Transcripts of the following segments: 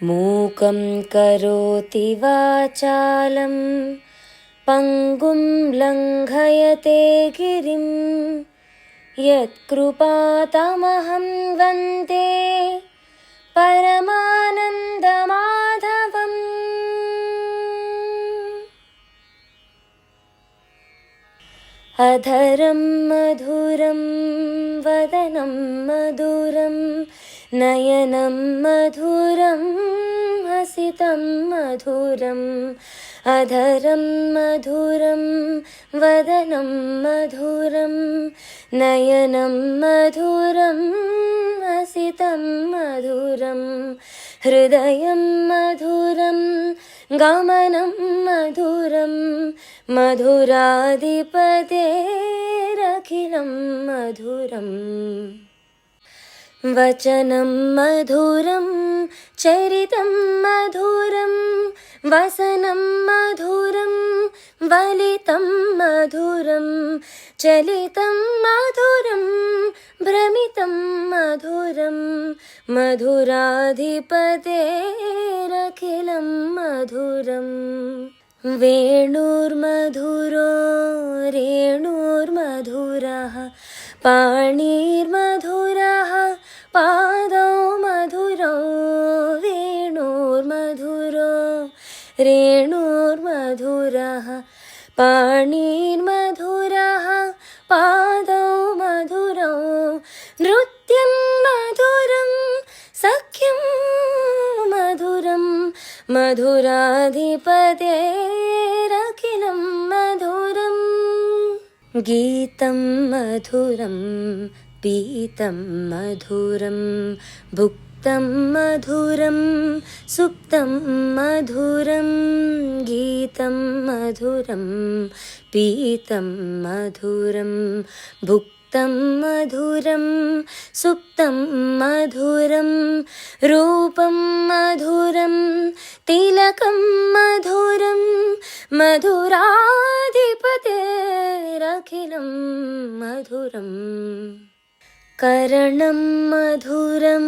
మూకం కరోతి వాచాలం పంగుం లంఘయతే గిరిం యత్కృపాతమహం వందే పరమానందమాధవం. అధరం మధురం వదనం మధురం నయనం మధురం హసితం మధురం. అధరం మధురం వదనం మధురం నయనం మధురం హసితం మధురం. హృదయం మధురం గమనం మధురం మధురాధిపతేరఖిలం మధురం. వచనం మధురం చరితం మధురం వసనం మధురం వలితం మధురం. చలితం మధురం భ్రమితం మధురం మధురాధిపతేరఖిలం మధురం. వేణుర్మధురో రేణుర్మధురః పాణిర్మధురః పాదౌ మధురౌ. వేణుర్మధురో రేణుర్మధురః పాణిర్మధురః పాదౌ మధురౌ. నృత్యం మధురం సఖ్యం మధురం మధురాధిపతేరఖిలం మధురం. గీతం మధురం పీతం మధురం భుక్తం మధురం సుప్తం మధురం. గీతం మధురం పీతం మధురం భుక్తం మధురం సుప్తం మధురం. రూపం మధురం తిలకం మధురం మధురాధిపతేరఖిలం మధురం. కరణం మధురం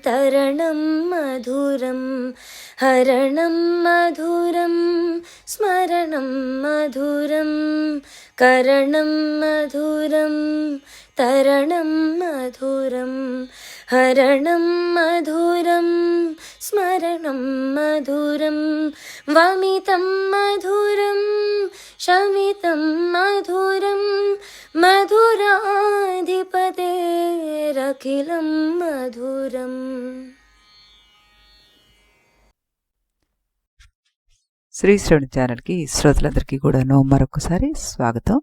తరణం మధురం హరణం మధురం స్మరణం మధురం. కరణం మధురం తరణం మధురం హరణం మధురం స్మరణం మధురం. వమితం మధురం శమితం మధురం మధురాధిపతేరఖిలం మధురం. శ్రీ శ్రవణ ఛానల్కి శ్రోతలందరికీ కూడాను మరొకసారి స్వాగతం.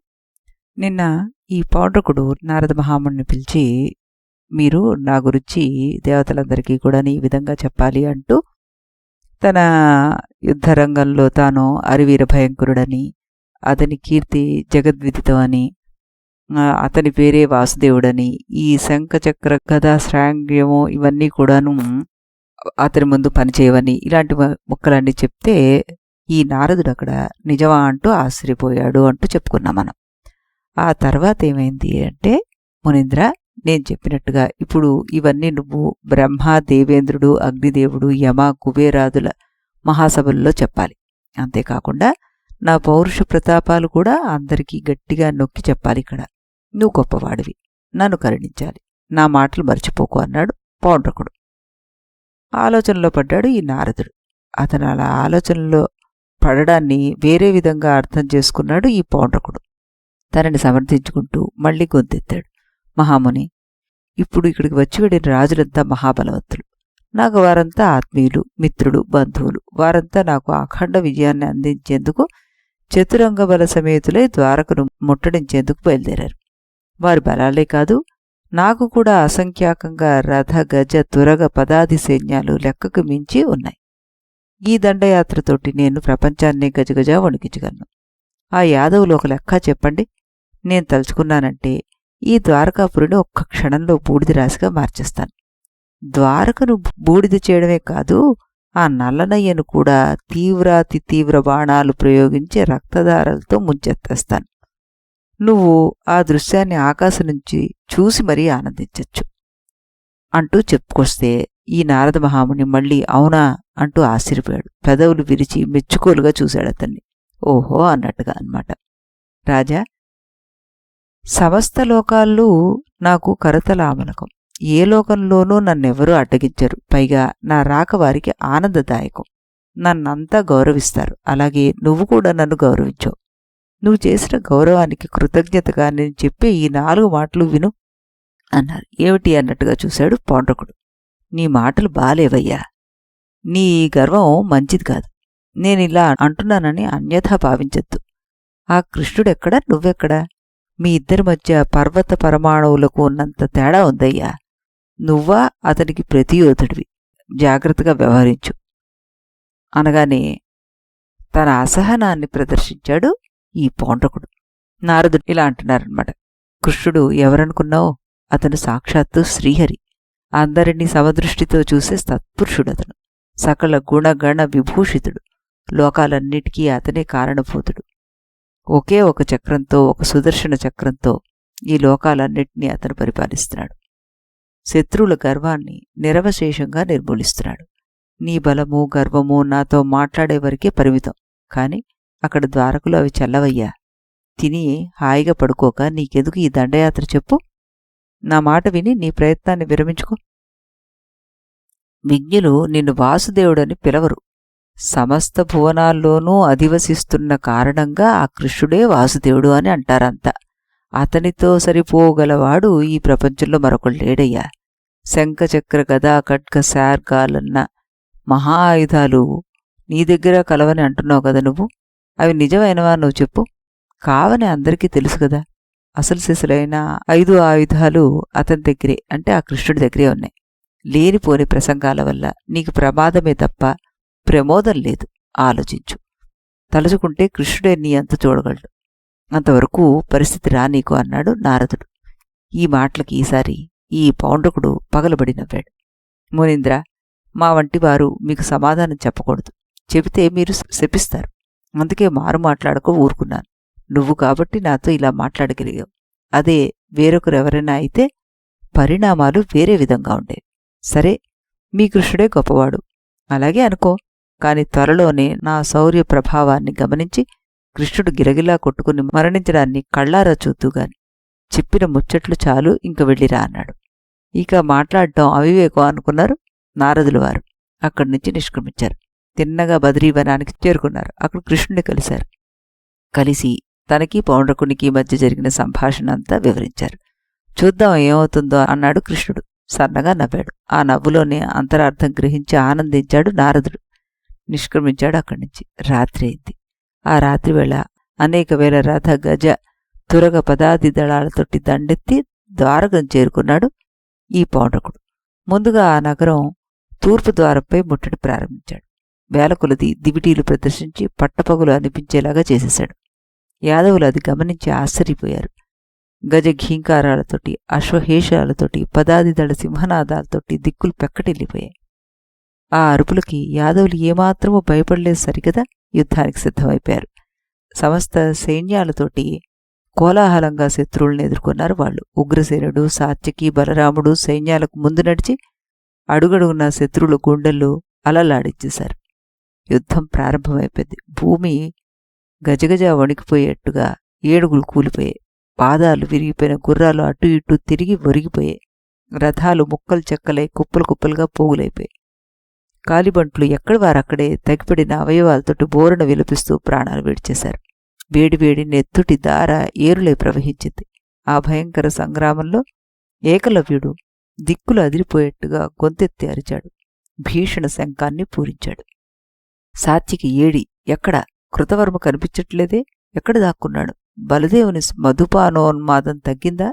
నిన్న ఈ పౌండ్రకుడు నారద మహాముని పిలిచి మీరు నా గురించి దేవతలందరికీ కూడా ఈ విధంగా చెప్పాలి అంటూ తన యుద్ధరంగంలో తాను అరివీర భయంకరుడని అతని కీర్తి జగద్విదితం అని అతని పేరే వాసుదేవుడని ఈ శంఖచక్ర గదా శ్రాంగ్యము ఇవన్నీ కూడాను అతని ముందు పనిచేయవని ఇలాంటి ముక్కలన్నీ చెప్తే ఈ నారదుడు అక్కడ నిజమా అంటూ ఆశ్చర్యపోయాడు అంటూ చెప్పుకున్నాం మనం. ఆ తర్వాత ఏమైంది అంటే, మునీంద్ర నేను చెప్పినట్టుగా ఇప్పుడు ఇవన్నీ నువ్వు బ్రహ్మ దేవేంద్రుడు అగ్నిదేవుడు యమ కుబేరాదుల మహాసభల్లో చెప్పాలి. అంతేకాకుండా నా పౌరుష ప్రతాపాలు కూడా అందరికీ గట్టిగా నొక్కి చెప్పాలి. ఇక్కడ నువ్వు గొప్పవాడివి, నన్ను కరుణించాలి, నా మాటలు మర్చిపోకు అన్నాడు పౌండ్రకుడు. ఆలోచనలో పడ్డాడు ఈ నారదుడు. అతను అలా ఆలోచనలో పడడాన్ని వేరే విధంగా అర్థం చేసుకున్నాడు ఈ పౌండ్రకుడు. తనని సమర్థించుకుంటూ మళ్ళీ గొంతెత్తాడు. మహాముని, ఇప్పుడు ఇక్కడికి వచ్చి వెళ్ళిన రాజులంతా మహాబలవంతులు. నాకు వారంతా ఆత్మీయులు, మిత్రులు, బంధువులు. వారంతా నాకు అఖండ విజయాన్ని అందించేందుకు చతురంగ బల సమేతులై ద్వారకను ముట్టడించేందుకు బయలుదేరారు. వారి బలాలే కాదు, నాకు కూడా అసంఖ్యాకంగా రథ గజ తురగ పదాది సైన్యాలు లెక్కకు మించి ఉన్నాయి. ఈ దండయాత్రతోటి నేను ప్రపంచాన్నే గజగజ వణికించగలను. ఆ యాదవులు ఒక లెక్క చెప్పండి. నేను తలుచుకున్నానంటే ఈ ద్వారకాపురిని ఒక్క క్షణంలో బూడిద రాశిగా మార్చేస్తాను. ద్వారకను బూడిద చేయడమే కాదు, ఆ నల్లనయ్యను కూడా తీవ్రాతి తీవ్ర బాణాలు ప్రయోగించి రక్తధారలతో ముంచెత్తేస్తాను. నువ్వు ఆ దృశ్యాన్ని ఆకాశం నుంచి చూసి మరీ ఆనందించచ్చు అంటూ చెప్పుకొస్తే ఈ నారద మహాముని మళ్ళీ అవునా అంటూ ఆశ్చర్యపోయాడు. పెదవులు విరిచి మెచ్చుకోలుగా చూశాడు అతన్ని. ఓహో అన్నట్టుగా అన్నమాట. రాజా, సమస్త లోకాల్లో నాకు కరతలామలకం. ఏ లోకంలోనూ నన్నెవరూ అడ్డగించరు. పైగా నా రాక వారికి ఆనందదాయకం. నన్నంతా గౌరవిస్తారు. అలాగే నువ్వు కూడా నన్ను గౌరవించావు. నువ్వు చేసిన గౌరవానికి కృతజ్ఞతగా నేను చెప్పే ఈ 4 మాటలు విను అన్నారు. ఏమిటి అన్నట్టుగా చూశాడు పౌండ్రకుడు. నీ మాటలు బాలేవయ్యా. నీ గర్వం మంచిది కాదు. నేనిలా అంటున్నానని అన్యథా భావించద్దు. ఆ కృష్ణుడెక్కడా, నువ్వెక్కడా? మీ ఇద్దరి మధ్య పర్వత పరమాణువులకు ఉన్నంత తేడా ఉందయ్యా. నువ్వా అతనికి ప్రతియోధుడివి. జాగ్రత్తగా వ్యవహరించు అనగానే తన అసహనాన్ని ప్రదర్శించాడు ఈ పౌండ్రకుడు. నారదుడు ఇలా అంటున్నారనమాట. కృష్ణుడు ఎవరనుకున్నావు? అతను సాక్షాత్తు శ్రీహరి. అందరినీ సమదృష్టితో చూసే సత్పురుషుడతను. సకల గుణగణ విభూషితుడు. లోకాలన్నిటికీ అతనే కారణభూతుడు. ఒకే ఒక చక్రంతో, ఒక సుదర్శన చక్రంతో ఈ లోకాలన్నిటినీ అతను పరిపాలిస్తున్నాడు. శత్రువుల గర్వాన్ని నిరవశేషంగా నిర్మూలిస్తున్నాడు. నీ బలము గర్వము నాతో మాట్లాడే వరకే పరిమితం. కాని అక్కడ ద్వారకులు అవి చల్లవయ్యా. తిని హాయిగా పడుకోక నీకెందుకు ఈ దండయాత్ర చెప్పు? నా మాట విని నీ ప్రయత్నాన్ని విరమించుకో. విజ్ఞులు నిన్ను వాసుదేవుడని పిలవరు. సమస్త భువనాల్లోనూ అధివసిస్తున్న కారణంగా ఆ కృష్ణుడే వాసుదేవుడు అని అంటారంతా. అతనితో సరిపోగలవాడు ఈ ప్రపంచంలో మరొకడు లేడయ్యా. శంఖచక్ర గదా ఖడ్గ శార్గాలన్న మహా ఆయుధాలు నీ దగ్గర కలవని అంటున్నావు కదా నువ్వు. అవి నిజమైనవా నువ్వు చెప్పు. కావని అందరికీ తెలుసు కదా. అసలు సిసలైన 5 ఆయుధాలు అతని దగ్గరే, అంటే ఆ కృష్ణుడి దగ్గరే ఉన్నాయి. లేనిపోని ప్రసంగాల వల్ల నీకు ప్రమాదమే తప్ప ప్రమోదం లేదు. ఆలోచించు. తలుచుకుంటే కృష్ణుడే నీ అంత చూడగలడు. అంతవరకు పరిస్థితి రా నీకు అన్నాడు నారదుడు. ఈ మాటలకి ఈసారి ఈ పౌండ్రకుడు పగలబడి నవ్వాడు. మునీంద్ర, మా వంటి వారు మీకు సమాధానం చెప్పకూడదు. చెబితే మీరు శపిస్తారు. అందుకే మారు మాట్లాడక ఊరుకున్నాను. నువ్వు కాబట్టి నాతో ఇలా మాట్లాడగలిగావు. అదే వేరొకరెవరైనా అయితే పరిణామాలు వేరే విధంగా ఉండేవి. సరే, మీ కృష్ణుడే గొప్పవాడు, అలాగే అనుకో. కాని త్వరలోనే నా శౌర్య ప్రభావాన్ని గమనించి కృష్ణుడు గిరగిలా కొట్టుకుని మరణించడాన్ని కళ్ళారా చూద్దుగాని. చెప్పిన ముచ్చట్లు చాలు, ఇంక వెళ్ళిరా అన్నాడు. ఇక మాట్లాడటం అవివేకం అనుకున్నారు నారదులు వారు. అక్కడి నుంచి నిష్క్రమించారు. తిన్నగా బదరీవనానికి చేరుకున్నారు. అక్కడ కృష్ణుని కలిశారు. కలిసి తనకి పౌండ్రకునికి మధ్య జరిగిన సంభాషణ అంతా వివరించారు. చూద్దాం ఏమవుతుందో అన్నాడు కృష్ణుడు. సన్నగా నవ్వాడు. ఆ నవ్వులోనే అంతరార్థం గ్రహించి ఆనందించాడు నారదుడు. నిష్క్రమించాడు అక్కడి నుంచి. రాత్రి అయింది. ఆ రాత్రివేళ అనేక వేల రథ గజ తురగ పదాది దళాలతోటి దండెత్తి ద్వారకం చేరుకున్నాడు ఈ పౌండ్రకుడు. ముందుగా ఆ నగరం తూర్పు ద్వారంపై ముట్టడి ప్రారంభించాడు. వేల కొలది దివిటీలు ప్రదర్శించి పట్టపగులు అనిపించేలాగా చేసేశాడు. యాదవులు అది గమనించి ఆశ్చర్యపోయారు. గజ ఘీంకారాలతోటి, అశ్వహేషాలతోటి, పదాది దళ సింహనాదాలతోటి దిక్కులు పెక్కటిల్లిపోయాయి. ఆ అరుపులకి యాదవులు ఏమాత్రమూ భయపడలేదు సరికదా. యుద్ధానికి సిద్ధమైపోయారు. సమస్త సైన్యాలతోటి కోలాహలంగా శత్రువులను ఎదుర్కొన్నారు వాళ్ళు. ఉగ్రసేనుడు, సాత్యకి, బలరాముడు సైన్యాలకు ముందు నడిచి అడుగడుగున శత్రువుల గుండెల్లో అలలాడించేశారు. యుద్ధం ప్రారంభమైపోయింది. భూమి గజగజ వణికిపోయేట్టుగా ఏడుగులు కూలిపోయాయి. పాదాలు విరిగిపోయిన గుర్రాలు అటు ఇటు తిరిగి ఒరిగిపోయాయి. రథాలు ముక్కలు చెక్కలై కుప్పలు కుప్పలుగా పోగులైపోయాయి. కాలిబంట్లు ఎక్కడి వారక్కడే తగిపడిన అవయవాలతోటి బోరున విలపిస్తూ ప్రాణాలు విడిచేశారు. వేడివేడి నెత్తుటి దార ఏరులై ప్రవహించింది. ఆ భయంకర సంగ్రామంలో ఏకలవ్యుడు దిక్కులు అదిరిపోయేట్టుగా గొంతెత్తి అరిచాడు. భీషణ శంఖాన్ని పూరించాడు. సాత్యకి ఏడి ఎక్కడ? కృతవర్మ కనిపించట్లేదే? ఎక్కడ దాక్కున్నాడు? బలదేవుని మధుపానోన్మాదం తగ్గిందా?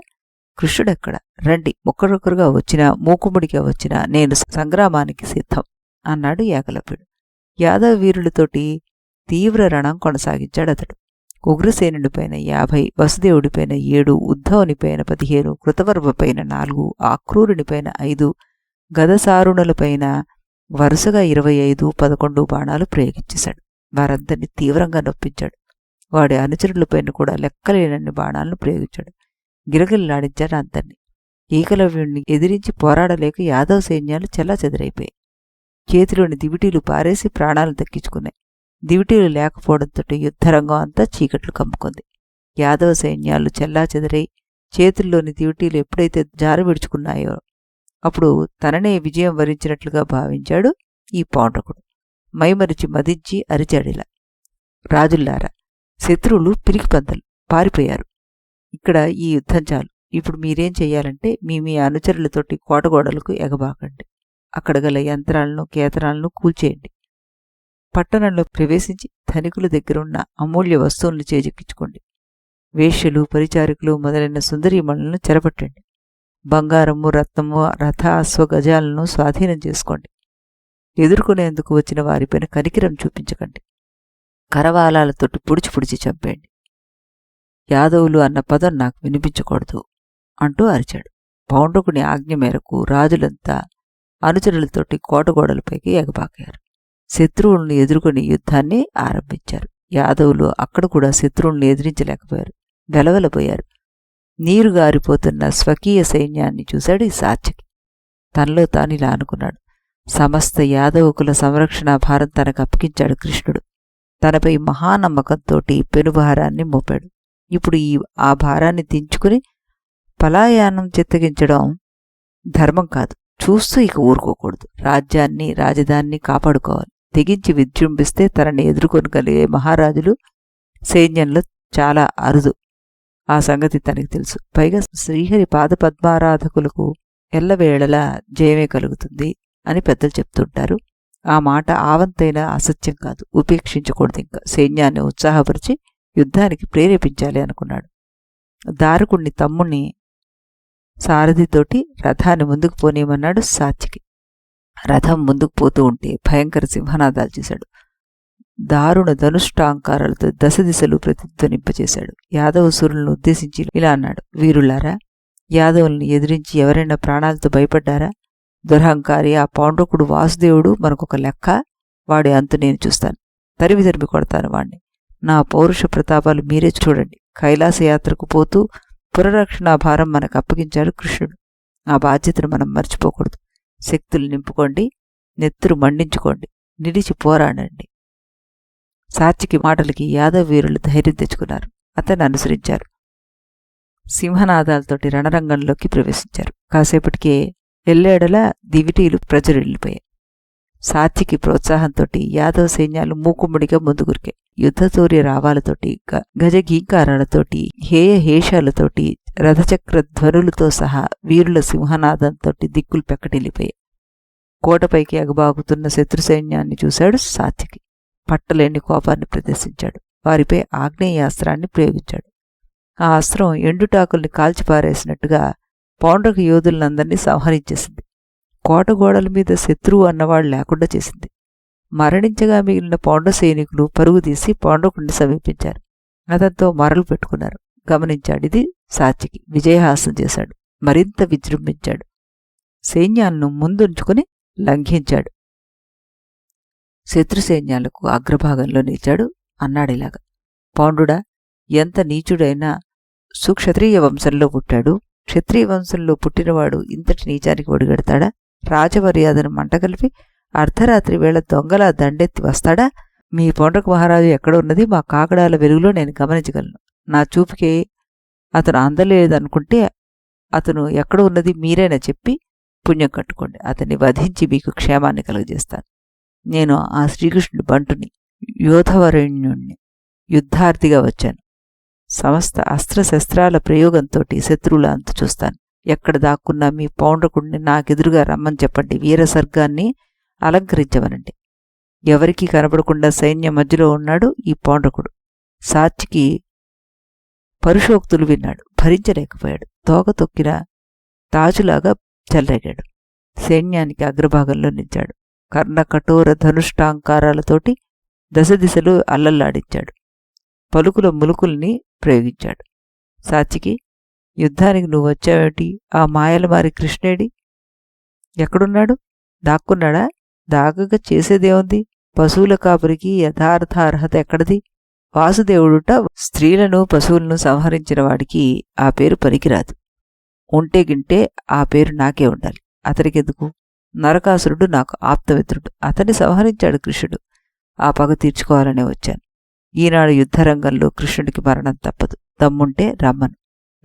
కృష్ణుడెక్కడ? రండి, ఒక్కరొక్కరుగా వచ్చినా మూకుముడిగా వచ్చినా నేను సంగ్రామానికి సిద్ధం అన్నాడు ఏకలవ్యుడు. యాదవ వీరులతోటి తీవ్ర రణం కొనసాగించాడతడు. ఉగ్రసేనుడిపైన 50, వసుదేవుడిపైన 7, ఉద్ధవునిపైన 15, కృతవర్మపైన 4, ఆక్రూరునిపైన 5, గదసారుణులపైన వరుసగా 25, 11 బాణాలు ప్రయోగించేశాడు. వారందరినీ తీవ్రంగా నొప్పించాడు. వాడి అనుచరులపైన కూడా లెక్కలేనన్ని బాణాలను ప్రయోగించాడు. గిరగిల్లాడించాడు అందర్నీ. ఏకలవ్యుణ్ణి ఎదిరించి పోరాడలేక యాదవ సైన్యాలు చెల్లాచెదరైపోయాయి. చేతిలోని దివిటీలు పారేసి ప్రాణాలు దక్కించుకున్నాయి. దివిటీలు లేకపోవడంతో యుద్ధరంగం అంతా చీకట్లు కమ్ముకుంది. యాదవ సైన్యాలు చెల్లాచెదరై చేతుల్లోని దివిటీలు ఎప్పుడైతే జార విడుచుకున్నాయో అప్పుడు తననే విజయం వరించినట్లుగా భావించాడు ఈ పౌండ్రకుడు. మైమరిచి మదించి అరిచాడిలా, రాజుల్లారా, శత్రువులు పిరికిపంతలు పారిపోయారు. ఇక్కడ ఈ యుద్ధం చాలు. ఇప్పుడు మీరేం చెయ్యాలంటే మీ అనుచరులతోటి కోటగోడలకు ఎగబాకండి. అక్కడ గల యంత్రాలను కేతరాలను కూల్చేయండి. పట్టణంలో ప్రవేశించి ధనికుల దగ్గరున్న అమూల్య వస్తువులను చేజెక్కించుకోండి. వేశ్యలు, పరిచారికులు మొదలైన సుందరీమణులను చెరపట్టండి. బంగారము, రత్నము, రథ, అశ్వ గజాలను స్వాధీనం చేసుకోండి. ఎదుర్కొనేందుకు వచ్చిన వారిపైన కనికిరం చూపించకండి. కరవాలాలతోటి పుడిచి చంపేయండి. యాదవులు అన్న పదం నాకు వినిపించకూడదు అంటూ అరిచాడు. పౌండ్రకుని ఆజ్ఞ మేరకు రాజులంతా అనుచరులతోటి కోటగోడలపైకి ఎగబాకారు. శత్రువులను ఎదుర్కొని యుద్ధాన్ని ఆరంభించారు. యాదవులు అక్కడ కూడా శత్రువులను ఎదిరించలేకపోయారు. వెలవెలబోయారు. నీరు గారిపోతున్న స్వకీయ సైన్యాన్ని చూశాడు ఈ సాత్యకి. తనలో తానిలా అనుకున్నాడు, సమస్త యాదవకుల సంరక్షణ భారం తనకు అప్పగించాడు కృష్ణుడు. తనపై మహానమ్మకంతోటి పెనుభారాన్ని మోపాడు. ఇప్పుడు ఆ భారాన్ని దించుకుని పలాయానం చిత్తగించడం ధర్మం కాదు. చూస్తూ ఇక ఊరుకోకూడదు. రాజ్యాన్ని, రాజధానిని కాపాడుకోవాలి. తెగించి విజృంభిస్తే తనని ఎదుర్కొనగలిగే మహారాజులు సైన్యంలో చాలా అరుదు. ఆ సంగతి తనకి తెలుసు. పైగా శ్రీహరి పాదపద్మారాధకులకు ఎల్లవేళలా జయమే కలుగుతుంది అని పెద్దలు చెప్తుంటారు. ఆ మాట ఆవంతైన అసత్యం కాదు. ఉపేక్షించకూడదు. ఇంకా సైన్యాన్ని ఉత్సాహపరిచి యుద్ధానికి ప్రేరేపించాలి అనుకున్నాడు. దారుకుణ్ణి తమ్ముణ్ణి సారథితోటి రథాన్ని ముందుకు పోనీయమన్నాడు సాత్యకి. రథం ముందుకు పోతూ ఉంటే భయంకర సింహనాదాలు చేశాడు. దారుణ ధనుష్టాంకారాలతో దశదిశలు ప్రతిధ్వనింపచేశాడు. యాదవ సూరులను ఉద్దేశించి ఇలా అన్నాడు, వీరులారా, యాదవుల్ని ఎదిరించి ఎవరైనా ప్రాణాలతో భయపడ్డారా? దురహంకారి ఆ పౌండ్రకుడు వాసుదేవుడు మనకొక లెక్క. వాడి అంతు నేను చూస్తాను. తరిమి కొడతాను వాణ్ణి. నా పౌరుష ప్రతాపాలు మీరే చూడండి. కైలాసయాత్రకు పోతూ పురరక్షణ భారం మనకు అప్పగించాడు కృష్ణుడు. ఆ బాధ్యతను మనం మర్చిపోకూడదు. శక్తులు నింపుకోండి, నెత్తురు మండించుకోండి, నిలిచి పోరాడండి. సాత్యకి మాటలకి యాదవ వీరులు ధైర్యం తెచ్చుకున్నారు. అతన్ని అనుసరించారు. సింహనాదాలతోటి రణరంగంలోకి ప్రవేశించారు. కాసేపటికే ఎల్లేడలా దివిటీలు ప్రచురిల్లిపోయాయి. సాత్యకి ప్రోత్సాహంతోటి యాదవ సైన్యాలు మూకుమ్మడిగా ముందుగురికాయి. యుద్ధతూర్య రావాలతోటి, గజగీంకారాలతోటి, హేయహేషాలతోటి, రథచక్ర ధ్వనులతో సహా వీరుల సింహనాదంతోటి దిక్కులు పెక్కటిల్లిపోయాయి. కోటపైకి ఎగబాగుతున్న శత్రు సైన్యాన్ని చూశాడు సాత్యకి. పట్టలేని కోపాన్ని ప్రదర్శించాడు. వారిపై ఆగ్నేయాస్త్రాన్ని ప్రయోగించాడు. ఆ అస్త్రం ఎండుటాకుల్ని కాల్చిపారేసినట్టుగా పౌండ్రక యోధులందరినీ సంహరించేసింది. కోటగోడల మీద శత్రువు అన్నవాడు లేకుండా చేసింది. మరణించగా మిగిలిన పౌండ్ర సైనికులు పరుగు తీసి పౌండ్రకుడిని సమీపించారు. అతనితో మరలు పెట్టుకున్నారు. గమనించాడిది సాత్యకి. విజయహాసం చేశాడు. మరింత విజృంభించాడు. సైన్యాలను ముందుంచుకుని లంఘించాడు. శత్రు సైన్యాలకు అగ్రభాగంలో నిలిచాడు. అన్నాడిలాగా, పౌండ్రుడా, ఎంత నీచుడైనా సుక్షత్రియ వంశంలో పుట్టాడు. క్షత్రియ వంశంలో పుట్టినవాడు ఇంతటి నీచానికి ఒడిగడతాడా? రాజమర్యాదను మంటగలిపి అర్ధరాత్రి వేళ దొంగలా దండెత్తి వస్తాడా? మీ పౌండ్రక మహారాజు ఎక్కడ ఉన్నది మా కాకడాల వెలుగులో నేను గమనించగలను. నా చూపుకి అతను అందలేదనుకుంటే అతను ఎక్కడ ఉన్నది మీరైనా చెప్పి పుణ్యం కట్టుకోండి. అతన్ని వధించి మీకు క్షేమాన్ని కలుగజేస్తాను. నేను ఆ శ్రీకృష్ణుడి బంటుని, యోధవరణ్యుణ్ణి, యుద్ధార్థిగా వచ్చాను. సమస్త అస్త్రశస్త్రాల ప్రయోగంతోటి శత్రువుల అంతు చూస్తాను. ఎక్కడ దాక్కున్నా మీ పౌండ్రకుడిని నాకెదురుగా రమ్మని చెప్పండి. వీరసర్గాన్ని అలంకరించవనండి. ఎవరికీ కనబడకుండా సైన్యం మధ్యలో ఉన్నాడు ఈ పౌండ్రకుడు. సాత్యకి పరుషోక్తులు విన్నాడు. భరించలేకపోయాడు. తోక తొక్కిన తాజులాగా చెలరేగాడు. సైన్యానికి అగ్రభాగంలో నిలిచాడు. కర్ణ కఠోర ధనుష్టాంకారాలతోటి దశదిశలు అల్లల్లాడించాడు. పలుకుల ములుకుల్ని ప్రయోగించాడు. సాత్యకి, యుద్ధానికి నువ్వు వచ్చావేమిటి? ఆ మాయలమారి కృష్ణేడి ఎక్కడున్నాడు? దాక్కున్నాడా? దాగక చేసేదేముంది? పశువుల కాపురికి యథార్థ అర్హత ఎక్కడిది? వాసుదేవుడుట స్త్రీలను పశువులను సంహరించిన వాడికి ఆ పేరు పనికిరాదు. ఉంటే గింటే ఆ పేరు నాకే ఉండాలి. అతనికి ఎందుకు? నరకాసురుడు నాకు ఆప్తమిత్రుడు. అతన్ని సంహరించాడు కృష్ణుడు. ఆ పగ తీర్చుకోవాలనే వచ్చాను. ఈనాడు యుద్ధరంగంలో కృష్ణుడికి మరణం తప్పదు. దమ్ముంటే రమ్మను,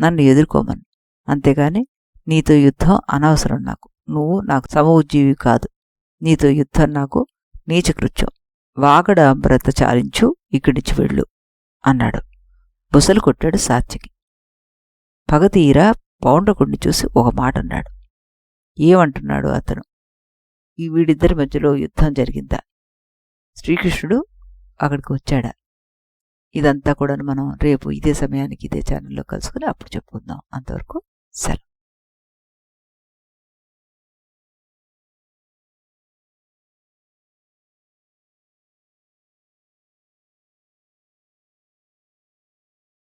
నన్ను ఎదుర్కోమను. అంతేగాని నీతో యుద్ధం అనవసరం నాకు. నువ్వు నాకు సమఉజ్జీవి కాదు. నీతో యుద్ధం నాకు నీచకృత్యం. వాగడ బ్రత చాలించు, ఇక్కడిచి వెళ్ళు అన్నాడు. బుసలు కొట్టాడు సాత్యకి. పగతీరా పౌండ్రకుడిని చూసి ఒక మాట అన్నాడు. ఏమంటున్నాడు అతను? ఈ వీడిద్దరి మధ్యలో యుద్ధం జరిగిందా? శ్రీకృష్ణుడు అక్కడికి వచ్చాడా? ఇదంతా కూడా మనం రేపు ఇదే సమయానికి ఇదే ఛానల్లో కలుసుకుని అప్పుడు చెప్పుకుందాం. అంతవరకు సెలవు.